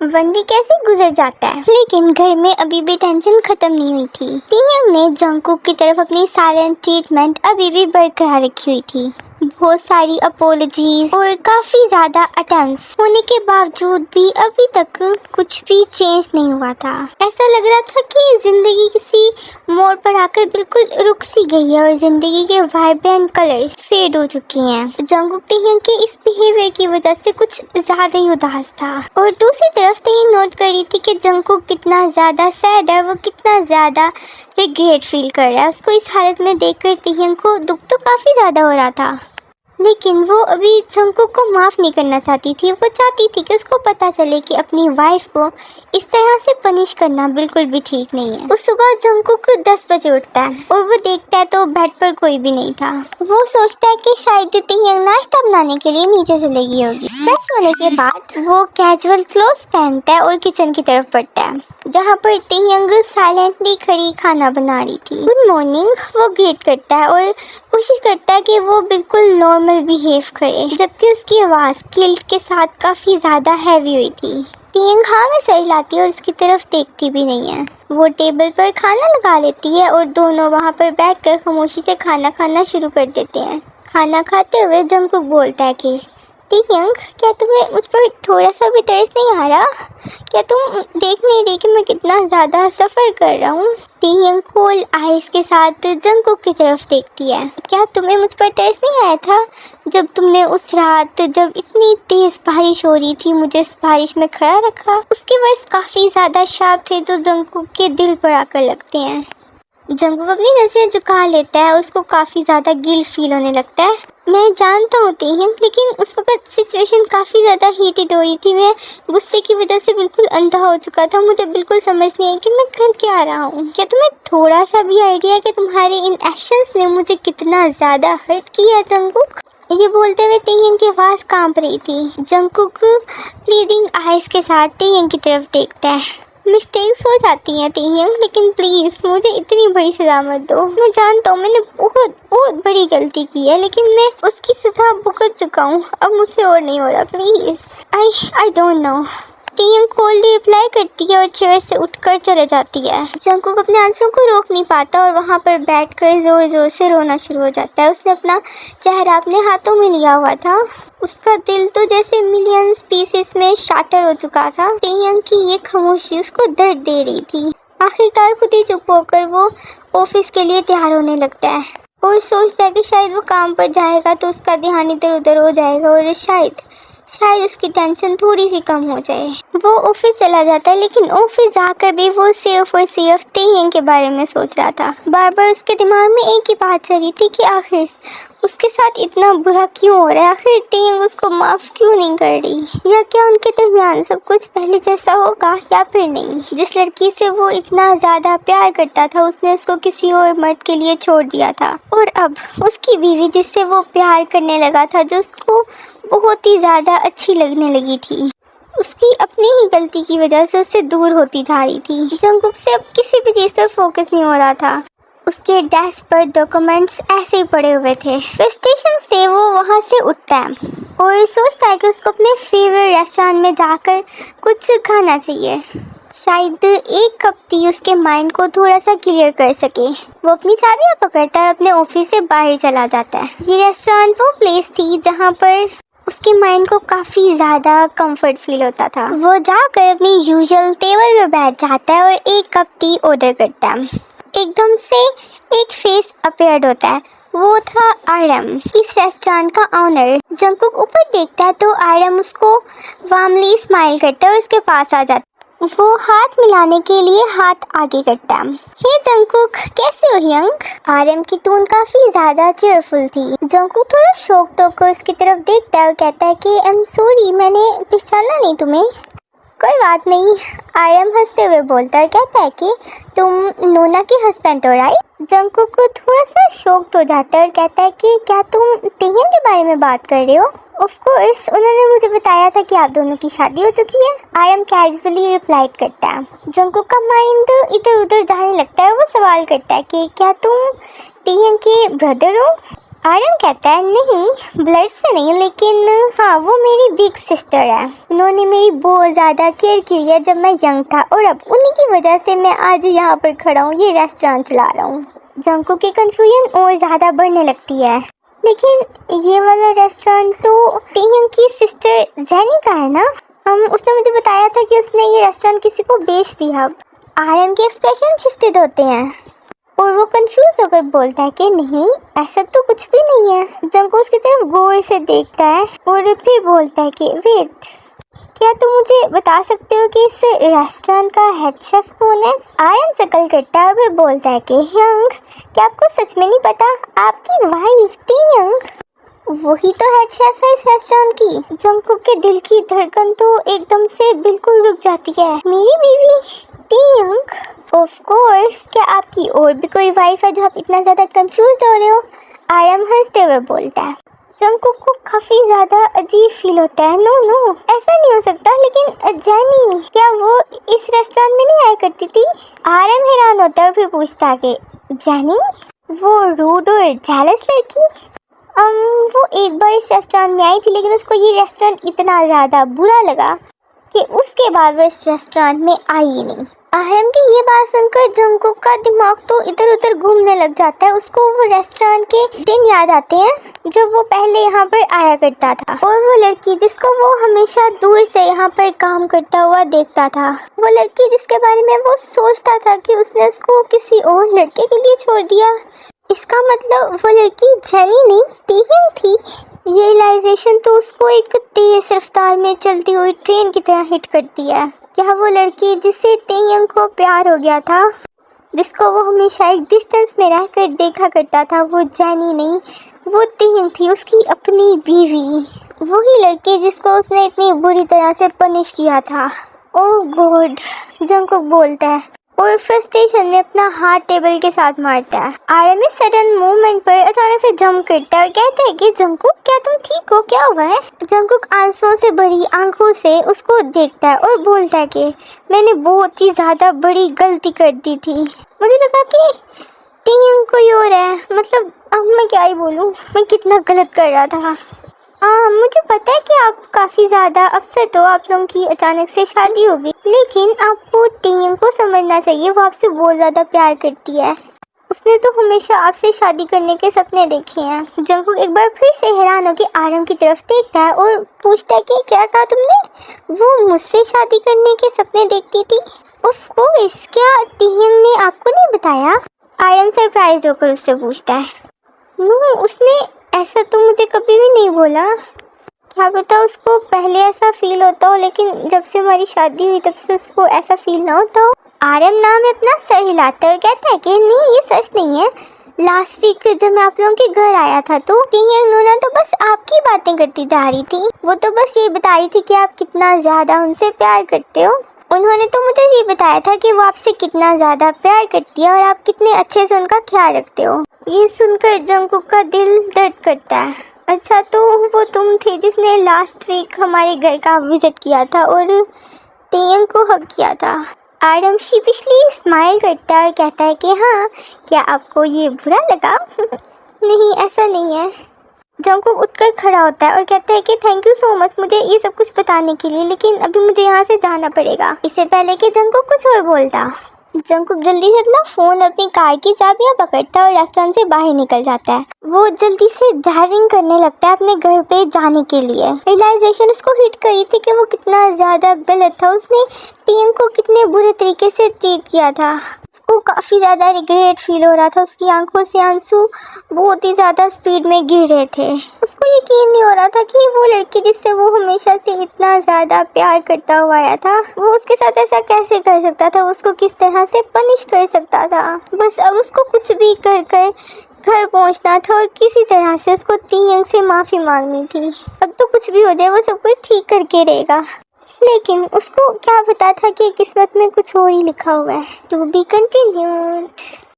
1 week कैसे गुजर जाता है, लेकिन घर में अभी भी टेंशन खत्म नहीं हुई थी। टीयंग ने जंगकुक की तरफ अपनी साइलेंट ट्रीटमेंट अभी भी बरकरार रखी हुई थी। बहुत सारी अपोलॉजीज और काफ़ी ज़्यादा अटेम्प्ट्स होने के बावजूद भी अभी तक कुछ भी चेंज नहीं हुआ था। ऐसा लग रहा था कि ज़िंदगी किसी मोड़ पर आकर बिल्कुल रुक सी गई है और ज़िंदगी के वाइब्रेंट कलर्स फेड हो चुके हैं। जंगकुक टीयंग के इस बिहेवियर की वजह से कुछ ज़्यादा ही उदास था और दूसरी तरफ टीयंग नोट कर रही थी कि जंगकुक कितना ज़्यादा सैड है, वो कितना ज़्यादा रिग्रेट फील कर रहा है। उसको इस हालत में देखकर टीयंग को दुख तो काफ़ी ज़्यादा हो रहा था, लेकिन वो अभी जंगकुक को माफ़ नहीं करना चाहती थी। वो चाहती थी कि उसको पता चले कि अपनी वाइफ को इस तरह से पनिश करना बिल्कुल भी ठीक नहीं है। उस सुबह जंगकुक 10 बजे उठता है और वो देखता है तो बेड पर कोई भी नहीं था। वो सोचता है कि शायद टीयंग नाश्ता बनाने के लिए नीचे चली गई होगी। फ्रेश होने के बाद वो कैजुअल क्लोथ्स पहनता है और किचन की तरफ बढ़ता है, जहाँ पर टीयंग साइलेंटली खड़ी खाना बना रही थी। गुड मॉर्निंग वो ग्रीट करता है और कोशिश करता है कि वो बिल्कुल नॉर्मल बिहेव करे, जबकि उसकी आवाज़ गिल्ट के साथ काफ़ी ज़्यादा हैवी हुई थी। टीयंग हाँ में सर लाती है और उसकी तरफ देखती भी नहीं है। वो टेबल पर खाना लगा लेती है और दोनों वहाँ पर बैठकर खामोशी से खाना खाना शुरू कर देते हैं। खाना खाते हुए जंगकुक बोलता है कि टीयंग, क्या तुम्हें मुझ पर थोड़ा सा भी तरस नहीं आ रहा? क्या तुम देख नहीं रही कि मैं कितना ज़्यादा सफ़र कर रहा हूँ? टीयंग कोल्ड आइज़ के साथ जंगकुक की तरफ देखती है। क्या तुम्हें मुझ पर तरस नहीं आया था जब तुमने उस रात, जब इतनी तेज़ बारिश हो रही थी, मुझे उस बारिश में खड़ा रखा? उसके वर्ड्स काफ़ी ज़्यादा शार्प थे जो जंगकुक के दिल पर आकर लगते हैं। जंगकुक अपनी नज़रें झुका लेता है, उसको काफ़ी ज़्यादा गिल्ट फील होने लगता है। मैं जानता हूँ टीयंग, लेकिन उस वक्त सिचुएशन काफ़ी ज़्यादा हीटेड हो रही थी। मैं गुस्से की वजह से बिल्कुल अंधा हो चुका था। मुझे बिल्कुल समझ नहीं आई कि मैं कर क्या रहा हूँ। क्या तुम्हें थोड़ा सा भी आइडिया है कि तुम्हारे इन एक्शंस ने मुझे कितना ज़्यादा हर्ट किया? जंगकुक ये बोलते हुए टीयंग की आवाज़ कांप रही थी। जंगकुक प्लीडिंग आइज़ के साथ टीयंग की तरफ देखता है। मिस्टेक्स हो जाती हैं टीयंग, लेकिन प्लीज़ मुझे इतनी बड़ी सज़ा मत दो। मैं जानता हूँ मैंने बहुत बहुत बड़ी गलती की है, लेकिन मैं उसकी सज़ा भुगत चुका हूँ। अब मुझसे और नहीं हो रहा, प्लीज़। I don't know. टीयंग कोल्डली रिप्लाई करती है और चेयर से उठकर चले जाती है। जंगकुक अपने आंसुओं को रोक नहीं पाता और वहाँ पर बैठकर ज़ोर ज़ोर से रोना शुरू हो जाता है। उसने अपना चेहरा अपने हाथों में लिया हुआ था। उसका दिल तो जैसे मिलियंस पीसेस में शाटर हो चुका था। टीयंग की ये खामोशी उसको दर्द दे रही थी। आखिरकार खुद ही चुप होकर वो ऑफिस के लिए तैयार होने लगता है और सोचता है कि शायद वो काम पर जाएगा तो उसका ध्यान इधर उधर हो जाएगा और शायद उसकी टेंशन थोड़ी सी कम हो जाए। वो ऑफिस चला जाता है, लेकिन ऑफिस जाकर भी वो सिर्फ और सिर्फ टीयंग के बारे में सोच रहा था। बार बार उसके दिमाग में एक ही बात चल रही थी कि आखिर उसके साथ इतना बुरा क्यों हो रहा है? आखिर टीयंग उसको माफ़ क्यों नहीं कर रही? या क्या उनके दरमियान सब कुछ पहले जैसा होगा या फिर नहीं? जिस लड़की से वो इतना ज़्यादा प्यार करता था उसने उसको किसी और मर्द के लिए छोड़ दिया था, और अब उसकी बीवी जिससे वो प्यार करने लगा था, जो उसको बहुत ही ज़्यादा अच्छी लगने लगी थी, उसकी अपनी ही गलती की वजह से उससे दूर होती जा रही थी। जंगकुक से अब किसी भी चीज़ पर फोकस नहीं हो रहा था। उसके डेस्क पर डॉक्यूमेंट्स ऐसे ही पड़े हुए थे। फ्रस्ट्रेशन से वो वहाँ से उठता है और सोचता है कि उसको अपने फेवरेट रेस्टोरेंट में जाकर कुछ खाना चाहिए। शायद एक कप टी उसके माइंड को थोड़ा सा क्लियर कर सके। वो अपनी चाबियाँ पकड़ता है और अपने ऑफिस से बाहर चला जाता है। ये रेस्टोरेंट वो प्लेस थी जहाँ पर उसके माइंड को काफ़ी ज़्यादा कंफर्ट फील होता था। वो जाकर अपनी यूजुअल टेबल पर बैठ जाता है और एक कप टी ऑर्डर करता है। एकदम से एक फेस अपीयर्ड होता है। वो था आरएम, इस रेस्टोरेंट का ऑनर। जंगकुक ऊपर देखता है तो आरएम उसको वार्मली स्माइल करता है और उसके पास आ जाता है। वो हाथ मिलाने के लिए हाथ आगे करता है। हे जंगकुक, कैसे हो यंग? आरएम की टोन काफ़ी ज़्यादा चेयरफुल थी। जंगकुक थोड़ा शॉक्ड होकर उसकी तरफ देखता है और कहता है कि आई एम सॉरी, मैंने पहचाना नहीं तुम्हें। कोई बात नहीं, आरएम हंसते हुए बोलता है, कहता है कि तुम नोना के हस्बैंड हो राइट? जंगकुक को थोड़ा सा शॉक्ड हो जाता है और कहता है कि क्या तुम टीयंग के बारे में बात कर रहे हो? ऑफ कोर्स, उन्होंने मुझे बताया था कि आप दोनों की शादी हो चुकी है। आरएम कैजुअली रिप्लाई करता है। जंगकुक का माइंड इधर उधर जाने लगता है। वो सवाल करता है कि क्या तुम टीयंग के ब्रदर हो? आर्यन कहता है नहीं, ब्लड से नहीं, लेकिन हाँ वो मेरी बिग सिस्टर है। उन्होंने मेरी बहुत ज़्यादा केयर की है जब मैं यंग था, और अब उन्हीं की वजह से मैं आज यहाँ पर खड़ा हूँ, ये रेस्टोरेंट चला रहा हूँ। जंगकुक की कन्फ्यूजन और ज़्यादा बढ़ने लगती है। लेकिन ये वाला रेस्टोरेंट तो टीयंग की सिस्टर जेनी का है ना? उसने मुझे बताया था कि उसने ये रेस्टोरेंट किसी को बेच दिया। आर्यन के एक्सप्रेशन शिफ्टेड होते हैं और वो कंफ्यूज होकर बोलता है कि नहीं, ऐसा तो कुछ भी नहीं है। जंगकुक उसकी तरफ गौर से देखता है और फिर बोलता है कि वेट, क्या तुम मुझे बता सकते हो कि इस रेस्टोरेंट का हेड शेफ कौन है? आर्यन शकल करता है और फिर बोलता है कि यंग, क्या आपको सच में नहीं पता? आपकी वाइफ टीयंग वही तो हेड शेफ है इस रेस्टोरेंट की। जंगकुक के दिल की धड़कन तो एकदम से बिल्कुल रुक जाती है। मेरी बीवी टीयंग? ऑफ कोर्स, क्या आपकी और भी कोई वाइफ है जो आप इतना ज़्यादा कंफ्यूज हो रहे हो? आर्यन हंसते हुए बोलता है। जंगकुक को काफ़ी ज़्यादा अजीब फील होता है। नो नो, ऐसा नहीं हो सकता। लेकिन जेनी, क्या वो इस रेस्टोरेंट में नहीं आया करती थी? आर्यन हैरान होता है और फिर पूछता है कि जेनी, वो रूड और जेलस लड़की? वो एक बार इस रेस्टोरेंट में आई थी, लेकिन उसको ये रेस्टोरेंट इतना ज़्यादा बुरा लगा कि उसके बाद वो इस रेस्टोरेंट में आई ही नहीं। आर्यन की ये बात सुनकर जंगकुक का दिमाग तो इधर उधर घूमने लग जाता है। उसको वो रेस्टोरेंट के दिन याद आते हैं जब वो पहले यहाँ पर आया करता था, और वो लड़की जिसको वो हमेशा दूर से यहाँ पर काम करता हुआ देखता था, वो लड़की जिसके बारे में वो सोचता था कि उसने उसको किसी और लड़के के लिए छोड़ दिया। इसका मतलब वो लड़की जेनी नहीं, टीयंग थी। ये रियलाइजेशन तो उसको एक तेज रफ्तार में चलती हुई ट्रेन की तरह हिट करती है। क्या वो लड़की जिससे टीयंग को प्यार हो गया था, जिसको वो हमेशा एक डिस्टेंस में रहकर देखा करता था, वो जेनी नहीं, वो टीयंग थी, उसकी अपनी बीवी। वही लड़की जिसको उसने इतनी बुरी तरह से पनिश किया था। ओह गॉड, जंगकुक बोलता है और फ्रस्ट्रेशन में अपना हाथ टेबल के साथ मारता है। आर्यन में सडन मूवमेंट पर अचानक से जंप करता है और कहता है कि जंगकुक, क्या तुम ठीक हो? क्या हुआ है? जंगकुक आंसुओं से भरी आंखों से उसको देखता है और बोलता है कि मैंने बहुत ही ज़्यादा बड़ी गलती कर दी थी। मुझे लगा कि टीयंग कोई और है। मतलब अब मैं क्या ही बोलूँ, मैं कितना गलत कर रहा था। मुझे पता है कि आप काफ़ी ज़्यादा अपसेट हो, आप लोगों की अचानक से शादी हो गई, लेकिन आपको टीयंग को समझना चाहिए, वो आपसे बहुत ज़्यादा प्यार करती है। उसने तो हमेशा आपसे शादी करने के सपने देखे हैं। जंगकुक एक बार फिर से हैरान होकर आर्यन की तरफ देखता है और पूछता है कि क्या कहा तुमने? वो मुझसे शादी करने के सपने देखती थी? ऑफ कोर्स, क्या टीयंग ने आपको नहीं बताया? आर्यन सरप्राइज होकर उससे पूछता है। नो, उसने ऐसा तो मुझे कभी भी नहीं बोला। क्या पता उसको पहले ऐसा फील होता हो, लेकिन जब से हमारी शादी हुई तब से उसको ऐसा फील ना होता हो। आर्यन नाम अपना सर हिलाता है और कहता है कि नहीं, ये सच नहीं है। लास्ट वीक जब मैं आप लोगों के घर आया था तो टीयंग नूना तो बस आपकी बातें करती जा रही थी। वो तो बस ये बता रही थी कि आप कितना ज़्यादा उनसे प्यार करते हो। उन्होंने तो मुझे ये बताया था कि वो आपसे कितना ज़्यादा प्यार करती है और आप कितने अच्छे से उनका ख्याल रखते हो। ये सुनकर जंगकुक का दिल दर्द करता है। अच्छा, तो वो तुम थे जिसने लास्ट वीक हमारे घर का विजिट किया था और टीयंग को हक किया था। आर्यन शीपिशली स्माइल करता है और कहता है कि हाँ, क्या आपको ये बुरा लगा? नहीं, ऐसा नहीं है। जंगकुक उठकर खड़ा होता है और कहता है कि थैंक यू सो मच मुझे ये सब कुछ बताने के लिए, लेकिन अभी मुझे यहाँ से जाना पड़ेगा। इससे पहले कि जंगकुक कुछ और बोलता, जंगकुक जल्दी से अपना फ़ोन अपनी कार की चाबियां पकड़ता है और रेस्टोरेंट से बाहर निकल जाता है। वो जल्दी से ड्राइविंग करने लगता है अपने घर पे जाने के लिए। रियलाइजेशन उसको हिट करी थी कि वो कितना ज़्यादा गलत था, उसने टीयंग को कितने बुरे तरीके से चीट किया था। उसको काफ़ी ज़्यादा रिग्रेट फील हो रहा था। उसकी आंखों से आंसू बहुत ही ज़्यादा स्पीड में गिर रहे थे। उसको यकीन नहीं हो रहा था कि वो लड़की जिससे वो हमेशा से इतना ज़्यादा प्यार करता हुआ आया था, वो उसके साथ ऐसा कैसे कर सकता था, उसको किस तरह से पनिश कर सकता था। बस अब उसको कुछ भी कर कर घर पहुंचना था और किसी तरह से उसको टीयंग से माफ़ी मांगनी थी। अब तो कुछ भी हो जाए, वो सब कुछ ठीक करके रहेगा। लेकिन उसको क्या पता था कि किस्मत में कुछ और ही लिखा हुआ है। To be continued.